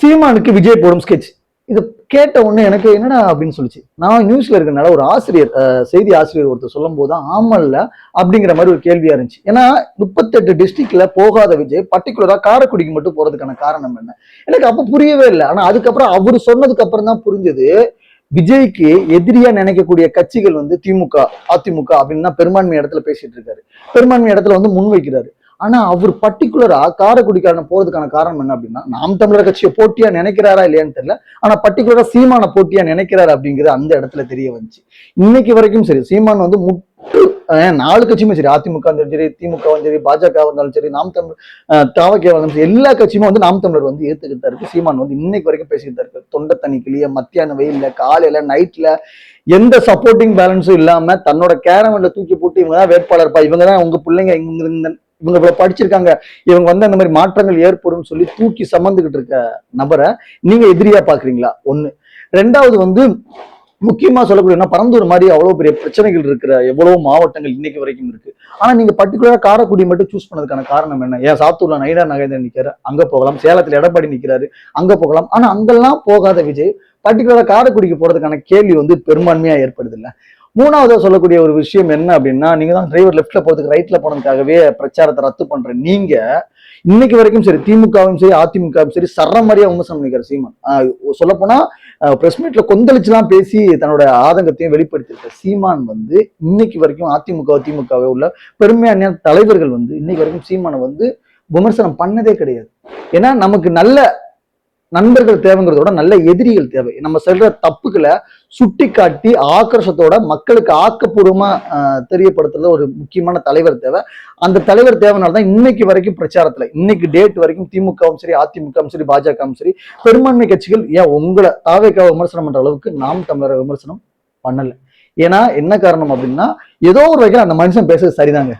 சீமானுக்கு விஜய் போடும் ஸ்கெட்ச். இது கேட்ட உடனே எனக்கு என்னடா அப்படின்னு சொல்லிச்சு. நான் நியூஸ்ல இருக்கனால ஒரு ஆசிரியர், செய்தி ஆசிரியர் ஒருத்தர் சொல்லும் போது ஆமல்ல அப்படிங்கிற மாதிரி ஒரு கேள்வியா இருந்துச்சு. ஏன்னா 38 டிஸ்ட்ரிக்ட்ல போகாத விஜய் பர்டிகுலரா காரைக்குடிக்கு மட்டும் போறதுக்கான காரணம் என்ன? எனக்கு அப்ப புரியவே இல்லை. ஆனா அதுக்கப்புறம் அவரு சொன்னதுக்கு அப்புறம் தான் புரிஞ்சது, விஜய்க்கு எதிரியா நினைக்கக்கூடிய கட்சிகள் வந்து திமுக, அதிமுக அப்படின்னு தான் பெரும்பான்மை இடத்துல பேசிட்டு இருக்காரு. பெரும்பான்மை இடத்துல வந்து முன்வைக்கிறாரு. ஆனா அவர் பர்டிகுலரா காரைக்குடிக்காரன போறதுக்கான காரணம் என்ன அப்படின்னா, நாம் தமிழர் கட்சியை போட்டியா நினைக்கிறாரா இல்லையான்னு தெரியல. ஆனா பர்டிகுலரா சீமான போட்டியா நினைக்கிறாரு அப்படிங்கிறது அந்த இடத்துல தெரிய வந்துச்சு. இன்னைக்கு வரைக்கும் சரி, சீமான் வந்து முட்டு 4 கட்சியுமே சரி, அதிமுக சரி, திமுக சரி, பாஜக இருந்தாலும் சரி, நாம் தமிழர், தாவகே இருந்தாலும் சரி, எல்லா கட்சியுமே வந்து நாம் தமிழர் வந்து ஏத்துக்கிட்டு தான் இருக்கு. சீமான் வந்து இன்னைக்கு வரைக்கும் பேசிக்கிட்டு தான் இருக்கு. தொண்டை தண்ணி கிளிய, மத்தியான வெயில்ல, காலையில, நைட்ல எந்த சப்போர்ட்டிங் பேலன்ஸும் இல்லாம தன்னோட கேரவன்ல தூக்கி போட்டு இவங்கதான் வேட்பாளர்ப்பா, இவங்கதான் உங்க பிள்ளைங்க, இவங்க இவ்வளவு படிச்சிருக்காங்க, இவங்க வந்து அந்த மாதிரி மாற்றங்கள் ஏற்படும் சொல்லி தூக்கி சமந்துகிட்டு இருக்க நபரை நீங்க எதிரியா பாக்குறீங்களா? ஒண்ணு. ரெண்டாவது வந்து முக்கியமா சொல்லக்கூடிய பரந்தூர் மாதிரி அவ்வளவு பெரிய பிரச்சனைகள் இருக்கிற எவ்வளவு மாவட்டங்கள் இன்னைக்கு வரைக்கும் இருக்கு. ஆனா நீங்க பர்டிகுலரா காரைக்குடி மட்டும் சூஸ் பண்ணதுக்கான காரணம் என்ன? ஏன் சாத்தூர்ல நயினார் நாகேந்திரன் நிக்கிறாரு, அங்க போகலாம். சேலத்துல எடப்பாடி நிக்கிறாரு, அங்க போகலாம். ஆனா அங்கெல்லாம் போகாத விஜய் பர்டிகுலரா காரைக்குடிக்கு போறதுக்கான கேள்வி வந்து பெரும்பான்மையா ஏற்படுது இல்ல. மூணாவதா சொல்லக்கூடிய ஒரு விஷயம் என்ன அப்படின்னா, நீங்க தான் டிரைவர் லெஃப்ட்ல போறதுக்கு ரைட்ல போனதுக்காகவே பிரச்சாரத்தை ரத்து பண்ற நீங்க இன்னைக்கு வரைக்கும் சரி, திமுகவும் சரி, அதிமுகவும் சரி, சரமாரியா விமர்சனம் பண்ணிக்கிற சீமான். சொல்ல போனா பிரஸ் மீட்ல கொந்தளிச்சுலாம் பேசி தன்னோட ஆதங்கத்தையும் வெளிப்படுத்திருக்க சீமான் வந்து இன்னைக்கு வரைக்கும் அதிமுக, திமுகவே உள்ள பெருமையான தலைவர்கள் வந்து இன்னைக்கு வரைக்கும் சீமானை வந்து விமர்சனம் பண்ணதே கிடையாது. ஏன்னா நமக்கு நல்ல நண்பர்கள் தேவைங்கிறதோட நல்ல எதிரிகள் தேவை. நம்ம சொல்ற தப்புகளை சுட்டி காட்டி ஆக்ரோஷத்தோட மக்களுக்கு ஆக்கப்பூர்வமா தெரியப்படுத்துறது ஒரு முக்கியமான தலைவர் தேவை. அந்த தலைவர் தேவைனால்தான் இன்னைக்கு வரைக்கும் பிரச்சாரத்துல, இன்னைக்கு டேட் வரைக்கும் திமுகவும் சரி, அதிமுகவும் சரி, பாஜகவும் சரி, பெரும்பான்மை கட்சிகள் ஏன் உங்களை தாவேக்காவை விமர்சனம் பண்ற அளவுக்கு நாம் தமிழரை விமர்சனம் பண்ணல. ஏன்னா என்ன காரணம் அப்படின்னா, ஏதோ ஒரு வகையில் அந்த மனுஷன் பேசுறது சரிதாங்க.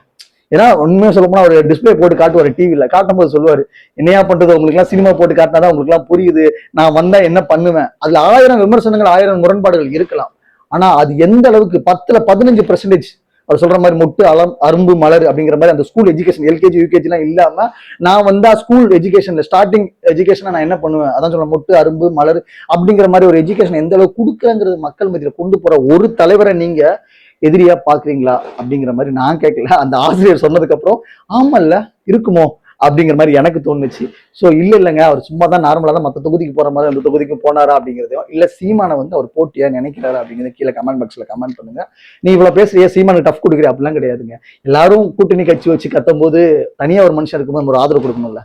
ஏன்னா உண்மையா சொல்ல போனா ஒரு டிஸ்பிளே போட்டு காட்டுவாரு, டிவில காட்டும் போது சொல்லுவாரு, என்னையா பண்றது, உங்களுக்கு எல்லாம் சினிமா போட்டு காட்டினாதான் உங்களுக்கு எல்லாம் புரியுது, நான் வந்தா என்ன பண்ணுவேன். அதுல 1000 விமர்சனங்கள், 1000 முரண்பாடுகள் இருக்கலாம். ஆனா அது எந்த அளவுக்கு 10ல 15% அவர் சொல்ற மாதிரி மொட்டு அரும்பு மலர் அப்படிங்கிற மாதிரி அந்த ஸ்கூல் எஜுகேஷன், எல்கேஜி யூகேஜி எல்லாம் இல்லாம நான் வந்தா ஸ்கூல் எஜுகேஷன்ல ஸ்டார்டிங் எஜுகேஷனா நான் என்ன பண்ணுவேன், அதான் சொல்ல மொட்டு அரும்பு மலர் அப்படிங்கிற மாதிரி ஒரு எஜுகேஷன் எந்த அளவுக்கு கொடுக்குறங்கிறது மக்கள் மத்தியில கொண்டு போற ஒரு தலைவரை நீங்க எதிரியா பாக்குறீங்களா அப்படிங்கிற மாதிரி நான் கேட்கல. அந்த ஆசிரியர் சொன்னதுக்கு அப்புறம் ஆமல்ல இருக்குமோ அப்படிங்கிற மாதிரி எனக்கு தோணுச்சு. ஸோ இல்லைங்க, அவர் சும்மா தான் நார்மலா தான் மற்ற தொகுதிக்கு போற மாதிரி அந்த தொகுதிக்கு போனாரா அப்படிங்கிறதையும், இல்ல சீமானை வந்து அவர் போட்டியா நினைக்கிறாரா அப்படிங்கிறத கீழே கமெண்ட் பாக்ஸ்ல கமெண்ட் பண்ணுங்க. நீ இவ்வளவு பேசுறிய, சீமானுக்கு டஃப் கொடுக்குறிய, அப்படிலாம் கிடையாதுங்க. எல்லாரும் கூட்டணி கட்சி வச்சு கத்தும் போது தனியா ஒரு மனுஷன் இருக்கும்போது ஒரு ஆதரவு கொடுக்கணும்ல.